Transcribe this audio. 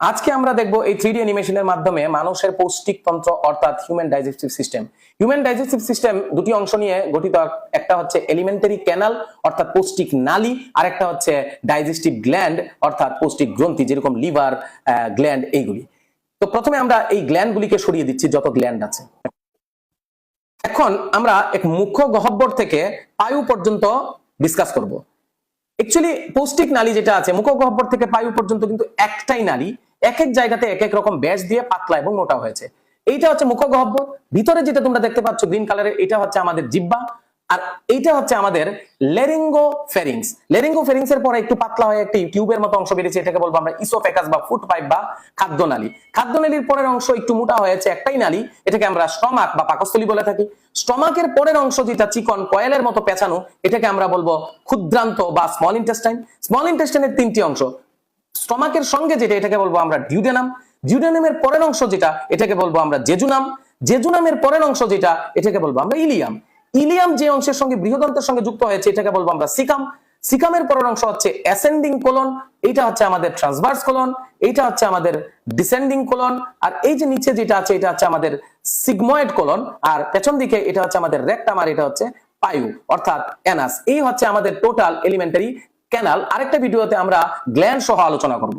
আজকে আমরা দেখব এই 3D অ্যানিমেশনের মাধ্যমে মানুষের পৌষ্টিক তন্ত্র অর্থাৎ human digestive system. Human digestive system দুটি অংশ নিয়ে গঠিত। একটা হচ্ছে এলিমেন্টারি ক্যানাল অর্থাৎ পৌষ্টিক নালী, আর একটা হচ্ছে ডাইজেস্টিভ গ্ল্যান্ড অর্থাৎ পৌষ্টিক গ্রন্থি, যেরকম লিভার, গ্ল্যান্ড, এইগুলি। তো প্রথমে আমরা এই গ্ল্যান্ডগুলিকে সরিয়ে দিচ্ছি, যত গ্ল্যান্ড আছে। এখন আমরা এক মুখ্য গহ্বর থেকে পায়ু পর্যন্ত ডিসকাস করব। অ্যাকচুয়ালি পৌষ্টিক নালী যেটা আছে মুখ্য গহ্বর থেকে পায়ু পর্যন্ত কিন্তু একটাই নালী, এক এক জায়গাতে এক এক রকম ব্যাস দিয়ে পাতলা এবং মোটা হয়েছে। এইটা হচ্ছে মুখ্য গহ্বর। ভিতরে যেটা তোমরা দেখতে পাচ্ছ গ্রিন কালারের, এটা হচ্ছে আমাদের জিহ্বা, আর এইটা হচ্ছে আমাদের ল্যারিঙ্গোফ্যারিংস। ল্যারিঙ্গোফ্যারিংস এর পরে একটু পাতলা হয়ে একটি টিউবের মতো অংশ বেরিয়েছে, এটাকে বলবো আমরা ইসোফেগাস বা ফুড পাইপ বা খাদ্যনালী। খাদ্যনালীর পরের অংশ একটু মোটা হয়েছে, একটাই নালী, এটাকে আমরা স্টমাক বা পাকস্থলী বলে থাকি। স্টমাকের পরের অংশ যেটা চিকন কয়েলের মতো পেঁচানো, এটাকে আমরা বলবো ক্ষুদ্রান্ত বা স্মল ইন্টেস্টাইন। স্মল ইন্টেস্টাইনের তিনটি অংশ, স্টমাকের সঙ্গে যেটা, এটাকে বলবো আমরা ডিউডেনাম। ডিউডেনামের পরের অংশ যেটা, এটাকে বলবো আমরা জেজুনাম। জেজুনামের পরের অংশ যেটা, এটাকে বলবো আমরা ইলিয়াম। ইলিয়াম যে অংশের সঙ্গে বৃহদন্তের সঙ্গে যুক্ত হয়েছে, এটাকে বলবো আমরা সিকাম। সিকামের পরের অংশ হচ্ছে অ্যাসেন্ডিং কোলন, এইটা হচ্ছে আমাদের ট্রান্সভার্স কোলন, এইটা হচ্ছে আমাদের ডিসেন্ডিং কোলন, আর এই যে নিচে যেটা আছে এটা হচ্ছে আমাদের সিগময়েড কোলন, আর পেছন দিকে এটা হচ্ছে আমাদের রেকটাম, আর এটা হচ্ছে পায়ু অর্থাৎ অ্যানাস। এই হচ্ছে আমাদের টোটাল এলিমেন্টারি ক্যানাল। আরেকটা ভিডিওতে আমরা গ্ল্যান্ড সহ আলোচনা করব।